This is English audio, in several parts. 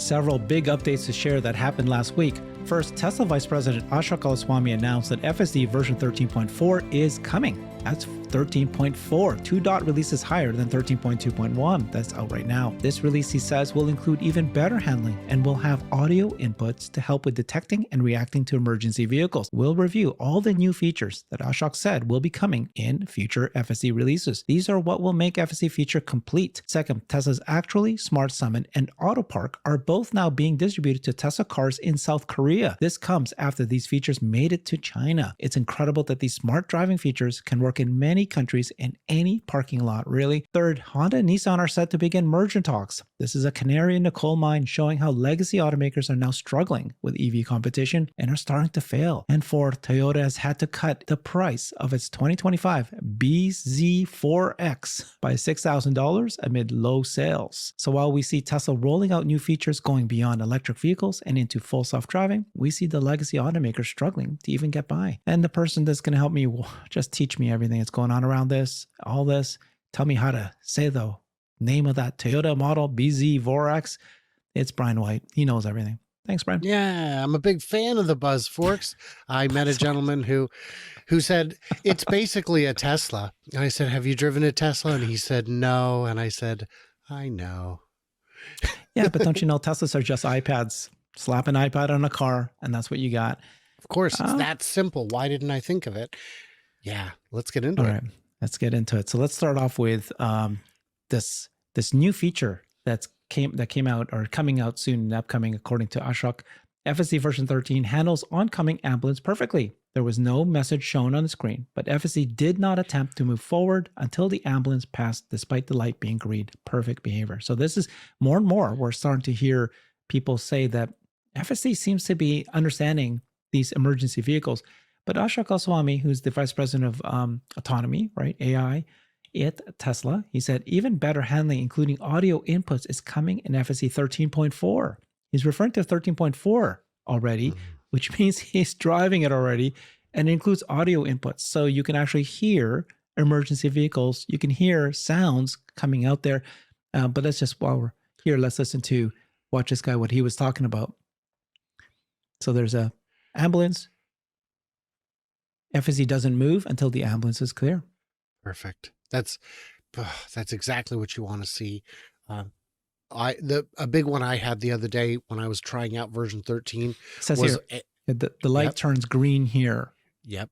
Several big updates to share that happened last week. First, Tesla Vice President Ashok Elluswamy announced that FSD version 13.4 is coming. That's 13.4, 2 dot releases higher than 13.2.1 that's out right now. This release, he says, will include even better handling and will have audio inputs to help with detecting and reacting to emergency vehicles. We'll review all the new features that Ashok said will be coming in future FSD releases. These are what will make FSD feature complete. Second, Tesla's Actually, Smart Summon, and AutoPark are both now being distributed to Tesla cars in South Korea. This comes after these features made it to China. It's incredible that these smart driving features can work in many countries in any parking lot, really. Third, Honda and Nissan are set to begin merger talks. This is a canary in the coal mine showing how legacy automakers are now struggling with EV competition and are starting to fail. And fourth, Toyota has had to cut the price of its 2025 BZ4X by $6,000 amid low sales. So while we see Tesla rolling out new features going beyond electric vehicles and into full self-driving, we see the legacy automakers struggling to even get by. And the person that's going to help me just teach me everything that's going on around this, all this, tell me how to say the name of that Toyota model BZ4X. It's Brian White. He knows everything. Thanks, Brian. Yeah, I'm a big fan of the Buzz Forks. I met a gentleman who said, it's basically a Tesla. And I said, have you driven a Tesla? And he said, no. And I said, I know. Yeah, but don't you know Teslas are just iPads. Slap an iPad on a car, and that's what you got. Of course, it's that simple. Why didn't I think of it? Yeah, let's get into it. All right, let's get into it. So let's start off with this new feature that came out or coming out soon and upcoming, according to Ashok. FSD version 13 handles oncoming ambulance perfectly. There was no message shown on the screen, but FSD did not attempt to move forward until the ambulance passed, despite the light being green. Perfect behavior. So this is more and more, we're starting to hear people say that FSD seems to be understanding these emergency vehicles. But Ashok Elluswamy, who's the vice president of autonomy, right, AI at Tesla, he said even better handling, including audio inputs, is coming in FSD 13.4. He's referring to 13.4 already, which means he's driving it already, and it includes audio inputs. So you can actually hear emergency vehicles. You can hear sounds coming out there. But let's just, while we're here, let's listen to, watch this guy, what he was talking about. So there's a ambulance. FSD doesn't move until the ambulance is clear. Perfect. That's exactly what you want to see. A big one I had the other day when I was trying out version 13 says was here, the light turns green here. Yep.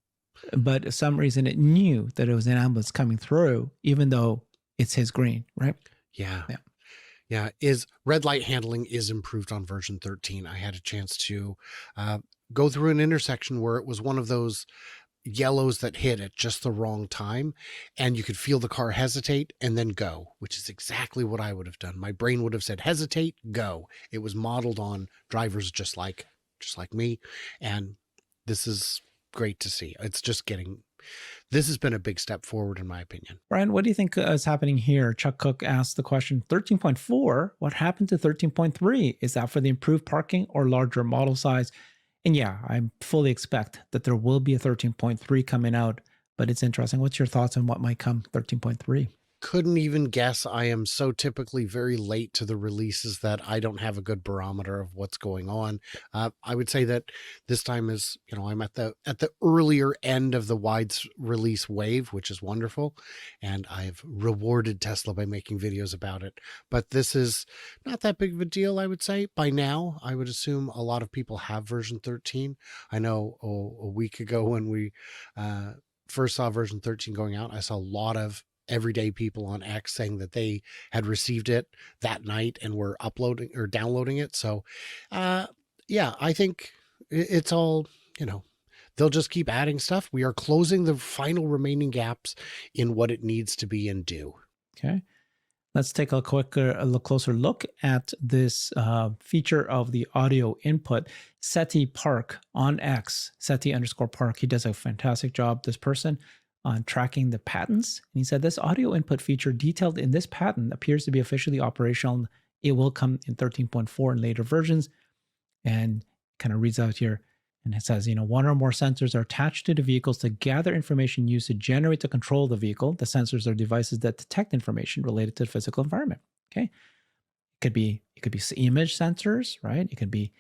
But for some reason it knew that it was an ambulance coming through, even though it says green, right? Yeah. Is red light handling is improved on version 13. I had a chance to go through an intersection where it was one of those yellows that hit at just the wrong time, and you could feel the car hesitate and then go, which is exactly what I would have done. My brain would have said hesitate, go. It was modeled on drivers just like me, and this is great to see. It's just this has been a big step forward in my opinion. Brian, what do you think is happening here? Chuck Cook asked the question, 13.4, what happened to 13.3? Is that for the improved parking or larger model size? And yeah, I fully expect that there will be a 13.3 coming out, but it's interesting. What's your thoughts on what might come 13.3? Couldn't even guess. I am so typically very late to the releases that I don't have a good barometer of what's going on. I would say that this time is, I'm at the earlier end of the wide release wave, which is wonderful. And I've rewarded Tesla by making videos about it. But this is not that big of a deal, I would say. By now, I would assume a lot of people have version 13. I know a week ago when we first saw version 13 going out, I saw a lot of everyday people on X saying that they had received it that night and were uploading or downloading it. So, yeah, I think it's all, they'll just keep adding stuff. We are closing the final remaining gaps in what it needs to be and do. Okay. Let's take a closer look at this feature of the audio input. Seti Park on X, Seti_Park. He does a fantastic job, this person, on tracking the patents. And he said this audio input feature detailed in this patent appears to be officially operational. It will come in 13.4 and later versions. And kind of reads out here. And it says, one or more sensors are attached to the vehicles to gather information used to generate the control of the vehicle. The sensors are devices that detect information related to the physical environment. Okay. It could be image sensors, right? It could be,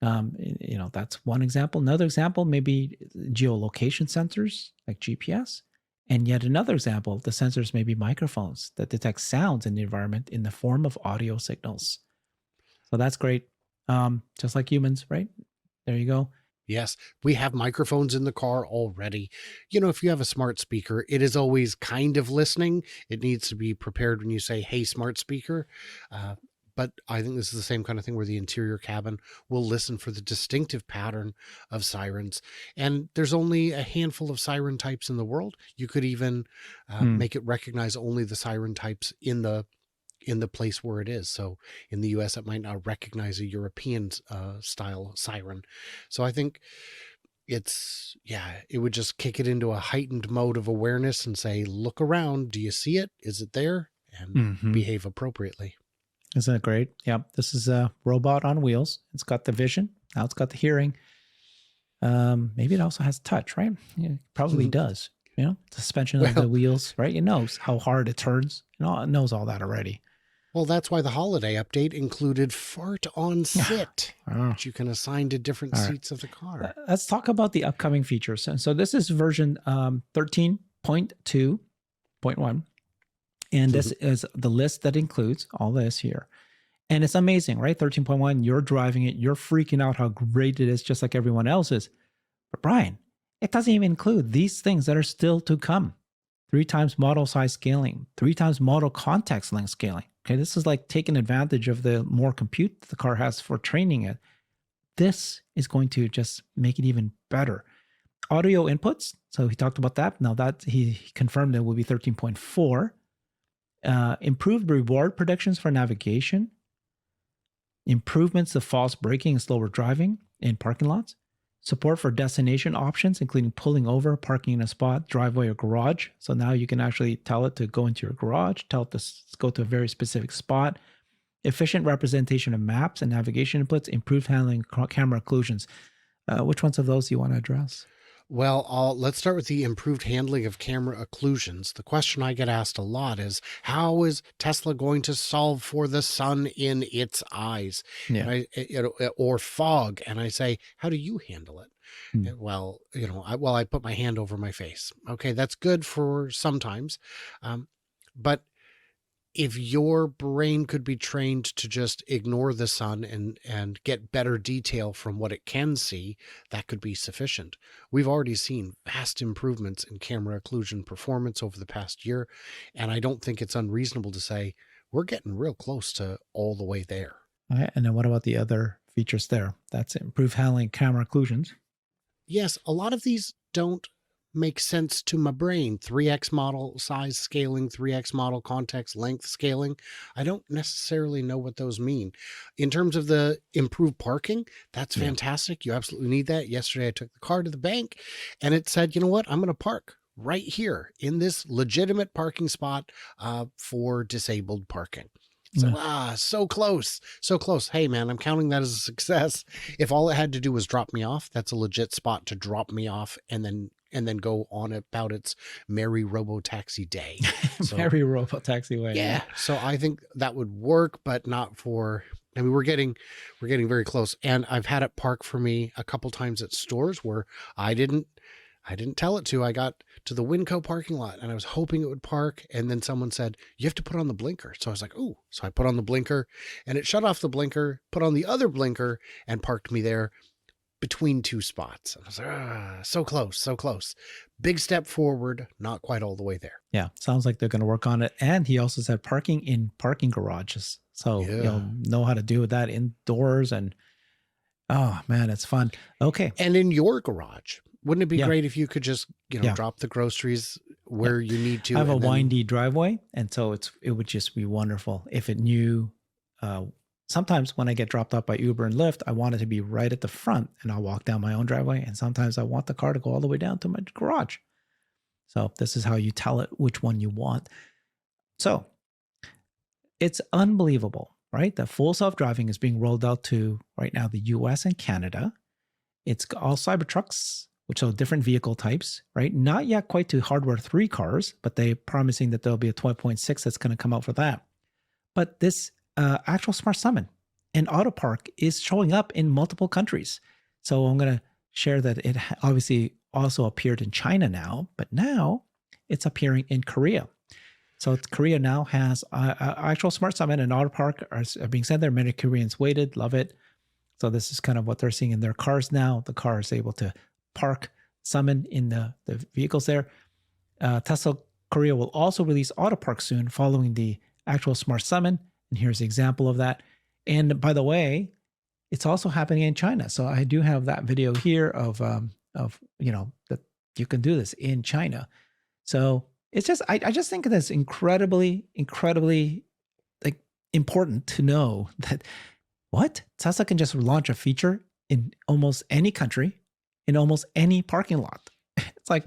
that's one example. Another example, maybe geolocation sensors like GPS. And yet another example, the sensors may be microphones that detect sounds in the environment in the form of audio signals. So that's great. Just like humans, right? There you go. Yes, we have microphones in the car already. If you have a smart speaker, it is always kind of listening. It needs to be prepared when you say, hey, smart speaker. But I think this is the same kind of thing where the interior cabin will listen for the distinctive pattern of sirens. And there's only a handful of siren types in the world. You could even make it recognize only the siren types in the place where it is. So in the US, it might not recognize a European style siren. So I think it would just kick it into a heightened mode of awareness and say, look around. Do you see it? Is it there? And behave appropriately. Isn't that great? Yeah. This is a robot on wheels. It's got the vision. Now it's got the hearing. Maybe it also has touch, right? Yeah, it probably does. Suspension of the wheels, right? It knows how hard it turns. It knows all that already. Well, that's why the holiday update included fart on sit, which you can assign to different seats of the car. Let's talk about the upcoming features. And so this is version 13.2.1. And this is the list that includes all this here. And it's amazing, right? 13.1, you're driving it. You're freaking out how great it is, just like everyone else is. But Brian, it doesn't even include these things that are still to come. 3 times model size scaling, 3 times model context length scaling. Okay, this is like taking advantage of the more compute the car has for training it. This is going to just make it even better. Audio inputs, so he talked about that. Now that he confirmed it will be 13.4. Improved reward predictions for navigation. Improvements to false braking and slower driving in parking lots. Support for destination options, including pulling over, parking in a spot, driveway, or garage. So now you can actually tell it to go into your garage, tell it to go to a very specific spot. Efficient representation of maps and navigation inputs, improved handling camera occlusions. Which ones of those do you want to address? Well, let's start with the improved handling of camera occlusions. The question I get asked a lot is, how is Tesla going to solve for the sun in its eyes? Yeah. And or fog? And I say, how do you handle it? Well, I put my hand over my face. Okay, that's good for sometimes. But if your brain could be trained to just ignore the sun and get better detail from what it can see, that could be sufficient. We've already seen vast improvements in camera occlusion performance over the past year, and I don't think it's unreasonable to say we're getting real close to all the way there. All right, and then what about the other features there? That's improved handling camera occlusions. Yes, a lot of these don't make sense to my brain. 3x model size scaling, 3x model context length scaling. I don't necessarily know what those mean. In terms of the improved parking, that's fantastic. You absolutely need that. Yesterday, I took the car to the bank and it said, you know what? I'm going to park right here in this legitimate parking spot for disabled parking. So, so close, so close. Hey man, I'm counting that as a success. If all it had to do was drop me off, that's a legit spot to drop me off and then go on about its merry robo-taxi day. So, merry robo-taxi way. Yeah. So I think that would work, but not for, I mean, we're getting very close. And I've had it park for me a couple times at stores where I didn't tell it to. I got to the Winco parking lot and I was hoping it would park. And then someone said, you have to put on the blinker. So I was like, ooh. So I put on the blinker and it shut off the blinker, put on the other blinker and parked me there between 2 spots. And I was like, so close, so close. Big step forward, not quite all the way there. Yeah. Sounds like they're going to work on it. And he also said parking in parking garages. So you'll know how to do that indoors. And oh man, it's fun. Okay. And in your garage. Wouldn't it be great if you could just, drop the groceries where you need to? I have a windy driveway. And so it would just be wonderful if it knew. Sometimes when I get dropped off by Uber and Lyft, I want it to be right at the front and I'll walk down my own driveway. And sometimes I want the car to go all the way down to my garage. So this is how you tell it which one you want. So it's unbelievable, right? That full self-driving is being rolled out to right now the US and Canada. It's all Cybertrucks, which are different vehicle types, right? Not yet quite to hardware 3 cars, but they're promising that there'll be a 12.6 that's going to come out for that. But this actual Smart Summon, and AutoPark is showing up in multiple countries. So I'm going to share that it obviously also appeared in China now, but now it's appearing in Korea. So Korea now has actual Smart Summon and AutoPark are being sent there. Many Koreans waited, love it. So this is kind of what they're seeing in their cars now. The car is able to park, summon in the vehicles there. Tesla Korea will also release AutoPark soon following the actual Smart Summon. And here's the example of that. And by the way, it's also happening in China. So I do have that video here of that you can do this in China. So it's just, I just think that's incredibly like important to know that Tesla can just launch a feature in almost any country, in almost any parking lot. It's like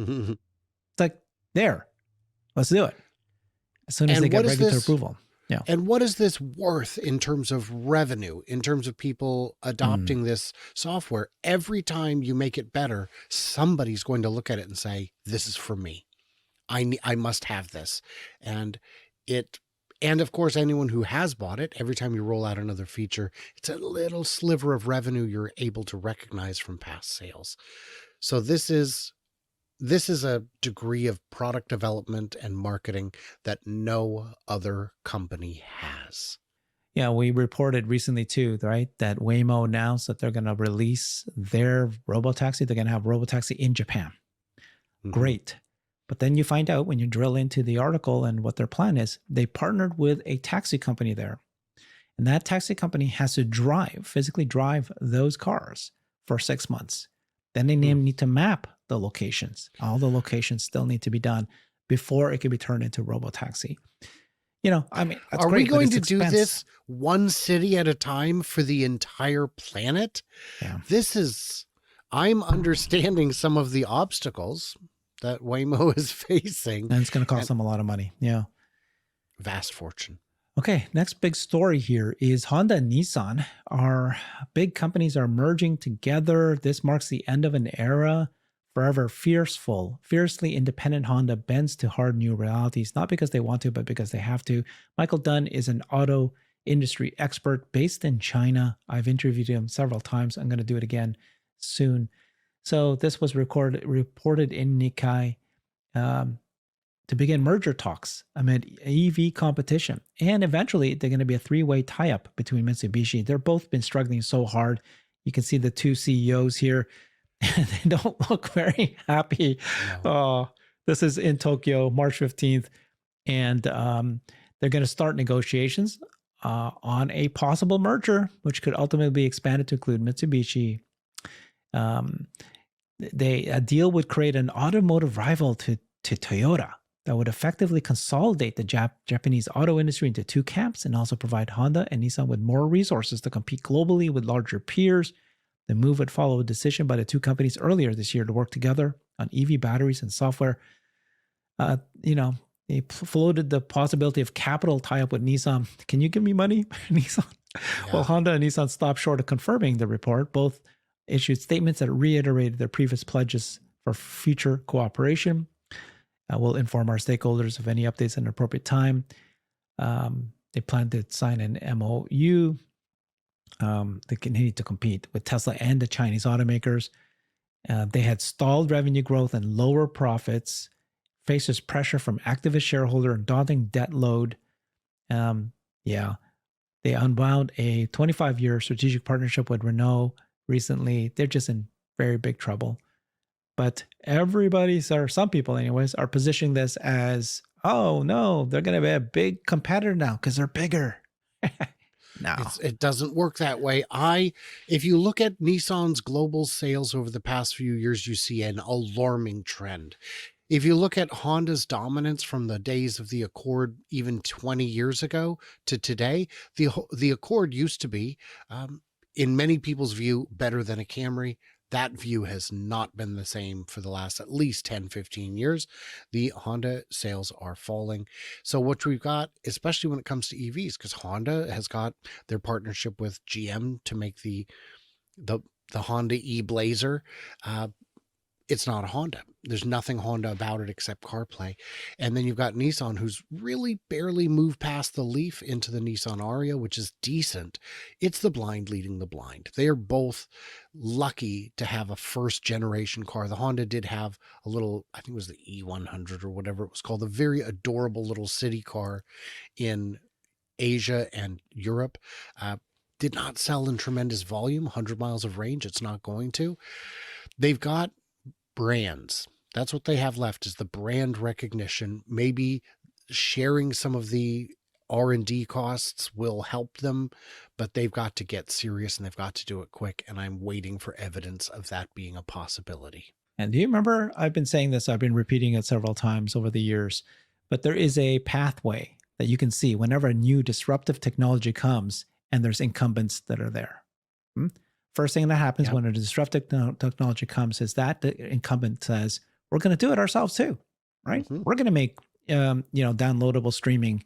there, let's do it as soon as they get regulatory approval. Yeah. And what is this worth in terms of revenue, in terms of people adopting this software? Every time you make it better, somebody's going to look at it and say, this is for me. I must have this. And of course, anyone who has bought it, every time you roll out another feature, it's a little sliver of revenue you're able to recognize from past sales. So this is a degree of product development and marketing that no other company has. Yeah, we reported recently too, right, that Waymo announced that they're going to release their robotaxi. They're going to have robotaxi in Japan. Great. But then you find out when you drill into the article and what their plan is, they partnered with a taxi company there. And that taxi company has to physically drive those cars for 6 months. Then they need to map the locations. All the locations still need to be done before it can be turned into robotaxi. I mean, that's Are great, we going to do this one city at a time for the entire planet? Yeah. I'm understanding some of the obstacles that Waymo is facing. And it's going to cost them a lot of money. Yeah. Vast fortune. Okay, next big story here is Honda and Nissan. Our big companies are merging together. This marks the end of an era. Forever fiercely independent Honda bends to hard new realities, not because they want to, but because they have to. Michael Dunn is an auto industry expert based in China. I've interviewed him several times. I'm going to do it again soon. So this was reported in Nikkei to begin merger talks amid EV competition. And eventually, they're going to be a three-way tie-up between Mitsubishi. They've both been struggling so hard. You can see the two CEOs here. They don't look very happy. No. This is in Tokyo, March 15th. And they're going to start negotiations on a possible merger, which could ultimately be expanded to include Mitsubishi. A deal would create an automotive rival to Toyota that would effectively consolidate the Japanese auto industry into two camps and also provide Honda and Nissan with more resources to compete globally with larger peers. The move would follow a decision by the two companies earlier this year to work together on EV batteries and software. They floated the possibility of capital tie-up with Nissan. Can you give me money, Nissan? Yeah. Well, Honda and Nissan stopped short of confirming the report. Both issued statements that reiterated their previous pledges for future cooperation. We'll inform our stakeholders of any updates at an appropriate time. They plan to sign an MOU. They continue to compete with Tesla and the Chinese automakers. They had stalled revenue growth and lower profits, faces pressure from activist shareholder and daunting debt load. They unwound a 25-year strategic partnership with Renault recently. They're just in very big trouble. But some people anyways, are positioning this as, oh no, they're going to be a big competitor now because they're bigger. No. It doesn't work that way. If you look at Nissan's global sales over the past few years, you see an alarming trend. If you look at Honda's dominance from the days of the Accord, even 20 years ago to today, the Accord used to be, in many people's view, better than a Camry. That view has not been the same for the last at least 10, 15 years. The Honda sales are falling. So what we've got, especially when it comes to EVs, because Honda has got their partnership with GM to make the Honda e-Blazer. it's not a Honda. There's nothing Honda about it except CarPlay. And then you've got Nissan, who's really barely moved past the Leaf into the Nissan Ariya, which is decent. It's the blind leading the blind. They are both lucky to have a first generation car. The Honda did have a little, I think it was the E100 or whatever it was called, a very adorable little city car in Asia and Europe. Did not sell in tremendous volume, 100 miles of range. It's not going to. They've got brands. That's what they have left, is the brand recognition. Maybe sharing some of the R&D costs will help them, but they've got to get serious and they've got to do it quick. And I'm waiting for evidence of that being a possibility. And do you remember, I've been saying this, I've been repeating it several times over the years, but there is a pathway that you can see whenever a new disruptive technology comes and there's incumbents that are there. First thing that happens when a disruptive technology comes is that the incumbent says, we're going to do it ourselves too, right? We're going to make, downloadable streaming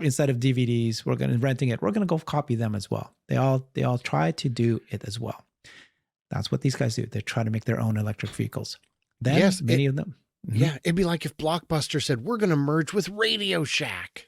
instead of DVDs. We're going to renting it. We're going to go copy them as well. They all try to do it as well. That's what these guys do. They try to make their own electric vehicles. Then many of them. Yeah. It'd be like if Blockbuster said, we're going to merge with Radio Shack.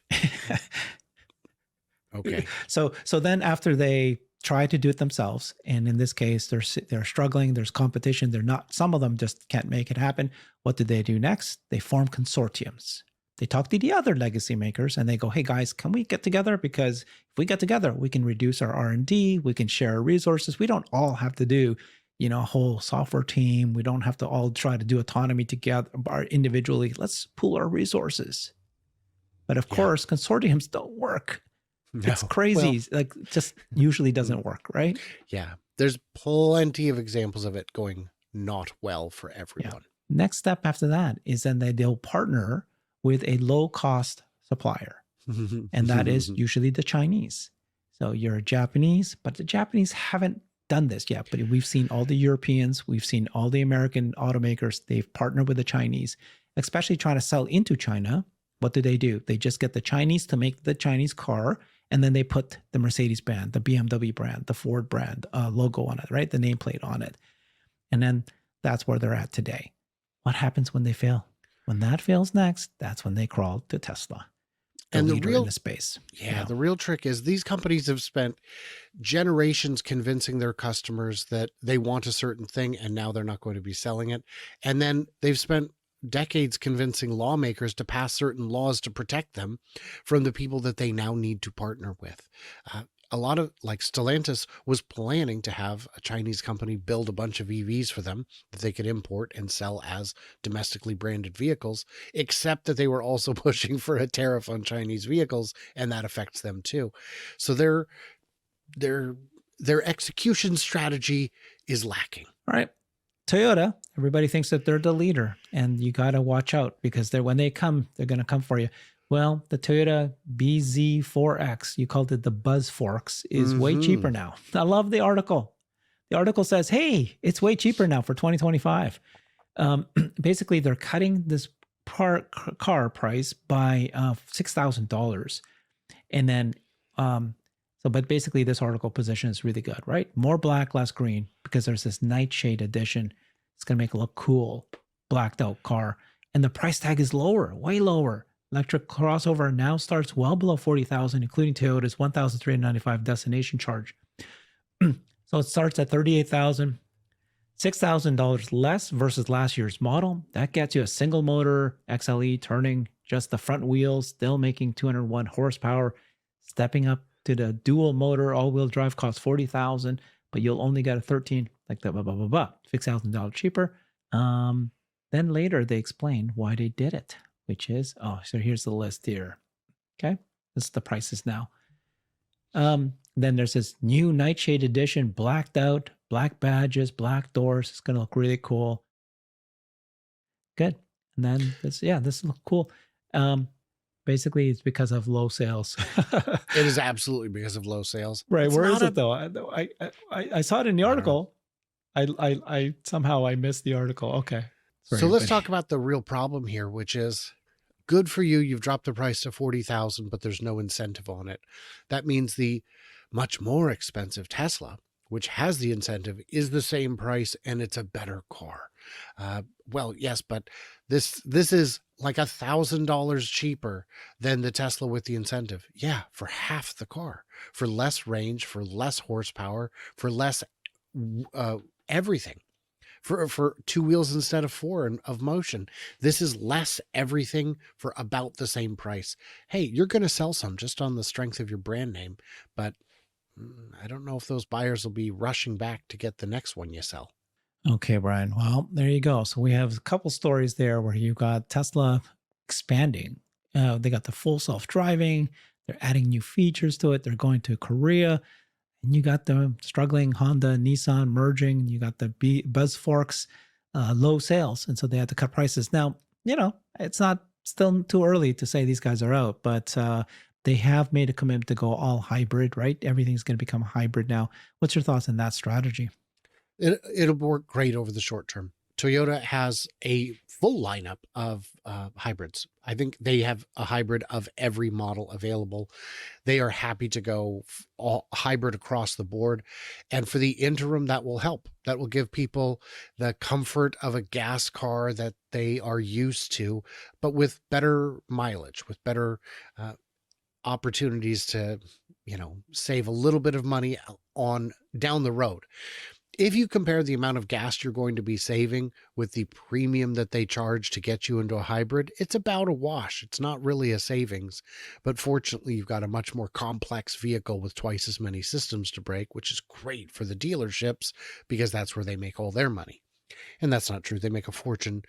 Okay. So then after they try to do it themselves, and in this case, they're struggling, there's competition, some of them just can't make it happen. What do they do next? They form consortiums. They talk to the other legacy makers and they go, hey guys, can we get together? Because if we get together, we can reduce our R&D, we can share our resources. We don't all have to do, a whole software team. We don't have to all try to do autonomy together individually. Let's pool our resources. But of course, consortiums don't work. No. It's crazy. Just usually doesn't work, right? Yeah. There's plenty of examples of it going not well for everyone. Yeah. Next step after that is then they'll partner with a low-cost supplier. And that is usually the Chinese. So you're Japanese, but the Japanese haven't done this yet. But we've seen all the Europeans, we've seen all the American automakers, they've partnered with the Chinese, especially trying to sell into China. What do? They just get the Chinese to make the Chinese car, and then they put the Mercedes brand, the BMW brand, the Ford brand logo on it, right? The nameplate on it. And then that's where they're at today. What happens when they fail? When that fails next, that's when they crawl to Tesla. And the real in the space. Yeah, the real trick is these companies have spent generations convincing their customers that they want a certain thing, and now they're not going to be selling it. And then they've spent decades convincing lawmakers to pass certain laws to protect them from the people that they now need to partner with. A lot of, like Stellantis was planning to have a Chinese company build a bunch of EVs for them that they could import and sell as domestically branded vehicles, except that they were also pushing for a tariff on Chinese vehicles, and that affects them too. So their execution strategy is lacking. All right. Toyota, everybody thinks that they're the leader, and you got to watch out because when they come, they're going to come for you. Well, the Toyota BZ4X, you called it the Buzz Forks, is way cheaper now. I love the article. The article says, hey, it's way cheaper now for 2025. Basically, they're cutting this car price by $6,000. And then, but basically this article position is really good, right? More black, less green, because there's this nightshade edition. It's going to make it look cool, blacked out car. And the price tag is lower, way lower. Electric crossover now starts well below $40,000, including Toyota's $1,395 destination charge. So it starts at $38,000, $6,000 less versus last year's model. That gets you a single motor XLE turning just the front wheels, still making 201 horsepower. Stepping up to the dual motor all-wheel drive costs $40,000, but you'll only get a 13, like that, $6,000 cheaper. Then later they explain why they did it, which is, so here's the list here. Okay, this is the prices now. Then there's this new Nightshade edition, blacked out, black badges, black doors. It's going to look really cool. Good. And then this looks cool. Basically, it's because of low sales. It is absolutely because of low sales. Right. Where is it though? I saw it in the article. I somehow I missed the article. Okay. So let's talk about the real problem here, which is good for you. You've dropped the price to $40,000, but there's no incentive on it. That means the much more expensive Tesla, which has the incentive, is the same price and it's a better car. Well, yes, but this is like $1,000 cheaper than the Tesla with the incentive. Yeah, for half the car, for less range, for less horsepower, for less everything. For 2 wheels instead of 4 of motion. This is less everything for about the same price. Hey, you're going to sell some just on the strength of your brand name, but I don't know if those buyers will be rushing back to get the next one you sell. Okay, Brian. Well, there you go. So we have a couple stories there where you got Tesla expanding. They got the full self-driving. They're adding new features to it. They're going to Korea. And you got the struggling Honda, Nissan merging. You got the Buzz Forks, low sales. And so they had to cut prices. Now, it's not still too early to say these guys are out, but they have made a commitment to go all hybrid, right? Everything's going to become hybrid now. What's your thoughts on that strategy? It'll work great over the short term. Toyota has a full lineup of hybrids. I think they have a hybrid of every model available. They are happy to go all hybrid across the board. And for the interim, that will help. That will give people the comfort of a gas car that they are used to, but with better mileage, with better opportunities to, save a little bit of money on down the road. If you compare the amount of gas you're going to be saving with the premium that they charge to get you into a hybrid, it's about a wash. It's not really a savings, but fortunately you've got a much more complex vehicle with twice as many systems to break, which is great for the dealerships because that's where they make all their money. And that's not true. They make a fortune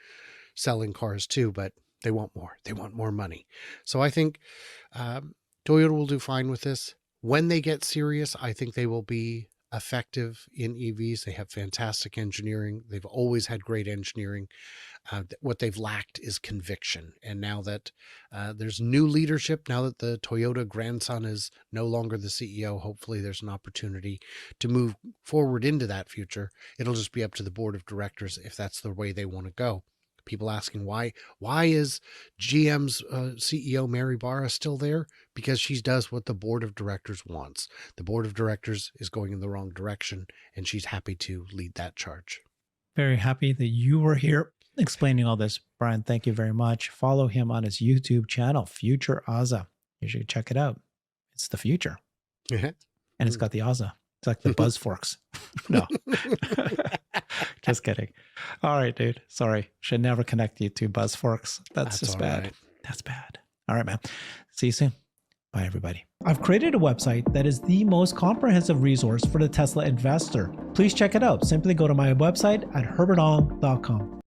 selling cars too, but they want more. They want more money. So I think Toyota will do fine with this. When they get serious, I think they will be effective in EVs. They have fantastic engineering. They've always had great engineering. What they've lacked is conviction. And now that there's new leadership, now that the Toyota grandson is no longer the CEO, hopefully there's an opportunity to move forward into that future. It'll just be up to the board of directors if that's the way they want to go. People asking why is GM's CEO Mary Barra still there? Because she does what the board of directors wants. The board of directors is going in the wrong direction, and she's happy to lead that charge. Very happy that you were here explaining all this, Brian. Thank you very much. Follow him on his YouTube channel, FutureAza. You should check it out. It's the future, and it's got the Aza. It's like the Buzz Forks. No. Just kidding. All right, dude. Sorry. Should never connect you to Buzz Forks. That's just bad. Right. That's bad. All right, man. See you soon. Bye, everybody. I've created a website that is the most comprehensive resource for the Tesla investor. Please check it out. Simply go to my website at herbertong.com.